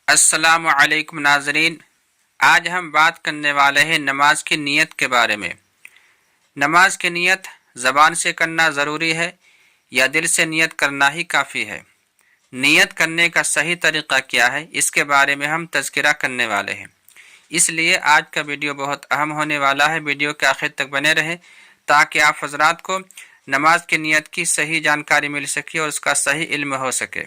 السلام علیکم ناظرین، آج ہم بات کرنے والے ہیں نماز کی نیت کے بارے میں۔ نماز کی نیت زبان سے کرنا ضروری ہے یا دل سے نیت کرنا ہی کافی ہے؟ نیت کرنے کا صحیح طریقہ کیا ہے، اس کے بارے میں ہم تذکرہ کرنے والے ہیں۔ اس لیے آج کا ویڈیو بہت اہم ہونے والا ہے۔ ویڈیو کے آخر تک بنے رہیں تاکہ آپ حضرات کو نماز کی نیت کی صحیح جانکاری مل سکے اور اس کا صحیح علم ہو سکے۔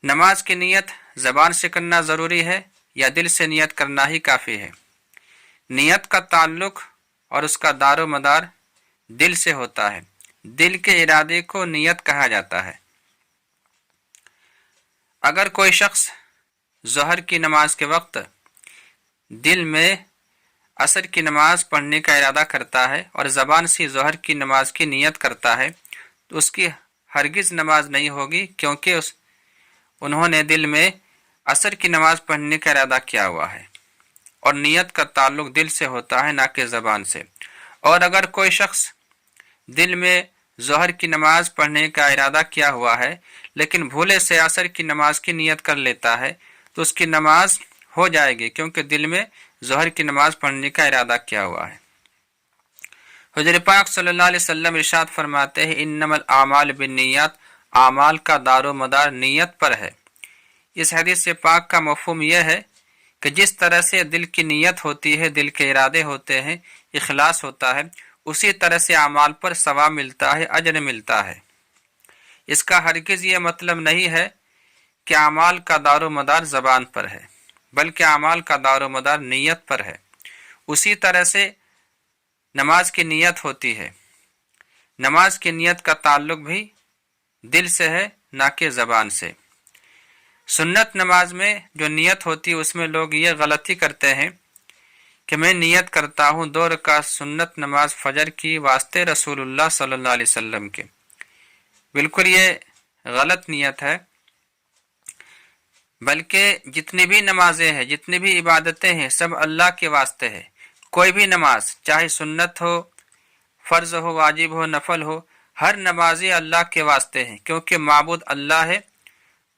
نماز کی نیت زبان سے کرنا ضروری ہے یا دل سے نیت کرنا ہی کافی ہے؟ نیت کا تعلق اور اس کا دار و مدار دل سے ہوتا ہے۔ دل کے ارادے کو نیت کہا جاتا ہے۔ اگر کوئی شخص ظہر کی نماز کے وقت دل میں عصر کی نماز پڑھنے کا ارادہ کرتا ہے اور زبان سے ظہر کی نماز کی نیت کرتا ہے تو اس کی ہرگز نماز نہیں ہوگی، کیونکہ انہوں نے دل میں عصر کی نماز پڑھنے کا ارادہ کیا ہوا ہے اور نیت کا تعلق دل سے ہوتا ہے، نہ کہ زبان سے۔ اور اگر کوئی شخص دل میں ظہر کی نماز پڑھنے کا ارادہ کیا ہوا ہے لیکن بھولے سے عصر کی نماز کی نیت کر لیتا ہے تو اس کی نماز ہو جائے گی، کیونکہ دل میں ظہر کی نماز پڑھنے کا ارادہ کیا ہوا ہے۔ حضور پاک صلی اللہ علیہ وسلم ارشاد فرماتے ہیں، انما الاعمال بالنیات، اعمال کا دار و مدار نیت پر ہے۔ اس حدیث سے پاک کا مفہوم یہ ہے کہ جس طرح سے دل کی نیت ہوتی ہے، دل کے ارادے ہوتے ہیں، اخلاص ہوتا ہے، اسی طرح سے اعمال پر ثواب ملتا ہے، اجر ملتا ہے۔ اس کا ہرگز یہ مطلب نہیں ہے کہ اعمال کا دار و مدار زبان پر ہے، بلکہ اعمال کا دار و مدار نیت پر ہے۔ اسی طرح سے نماز کی نیت ہوتی ہے۔ نماز کی نیت کا تعلق بھی دل سے ہے، نہ کہ زبان سے۔ سنت نماز میں جو نیت ہوتی ہے اس میں لوگ یہ غلطی کرتے ہیں کہ میں نیت کرتا ہوں 2 رکعت سنت نماز فجر کی واسطے رسول اللہ صلی اللہ علیہ وسلم کے۔ بالکل یہ غلط نیت ہے، بلکہ جتنی بھی نمازیں ہیں، جتنی بھی عبادتیں ہیں، سب اللہ کے واسطے ہے۔ کوئی بھی نماز چاہے سنت ہو، فرض ہو، واجب ہو، نفل ہو، ہر نمازی اللہ کے واسطے ہیں، کیونکہ معبود اللہ ہے،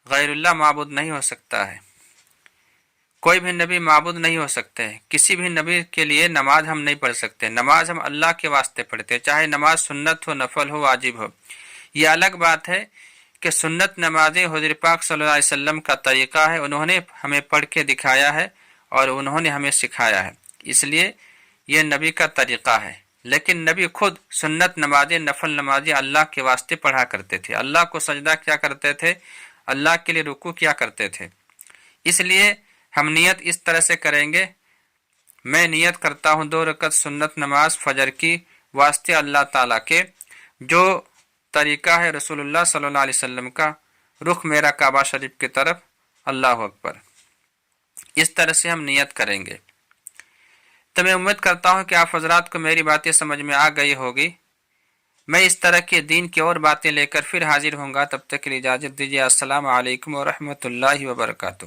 غیر اللہ معبود نہیں ہو سکتا ہے۔ کوئی بھی نبی معبود نہیں ہو سکتے ہیں۔ کسی بھی نبی کے لیے نماز ہم نہیں پڑھ سکتے۔ نماز ہم اللہ کے واسطے پڑھتے ہیں، چاہے نماز سنت ہو، نفل ہو، واجب ہو۔ یہ الگ بات ہے کہ سنت نمازیں حضور پاک صلی اللہ علیہ وسلم کا طریقہ ہے، انہوں نے ہمیں پڑھ کے دکھایا ہے اور انہوں نے ہمیں سکھایا ہے، اس لیے یہ نبی کا طریقہ ہے۔ لیکن نبی خود سنت نمازیں، نفل نمازیں اللہ کے واسطے پڑھا کرتے تھے، اللہ کو سجدہ کیا کرتے تھے، اللہ کے لیے رکوع کیا کرتے تھے۔ اس لیے ہم نیت اس طرح سے کریں گے، میں نیت کرتا ہوں 2 رکعت سنت نماز فجر کی واسطے اللہ تعالیٰ کے، جو طریقہ ہے رسول اللہ صلی اللہ علیہ وسلم کا، رخ میرا کعبہ شریف کی طرف، اللہ اکبر۔ اس طرح سے ہم نیت کریں گے۔ تو میں امید کرتا ہوں کہ آپ حضرات کو میری باتیں سمجھ میں آ گئی ہوگی۔ میں اس طرح کے دین کی اور باتیں لے کر پھر حاضر ہوں گا، تب تک کے لیے اجازت دیجیے۔ السلام علیکم ورحمۃ اللہ وبرکاتہ۔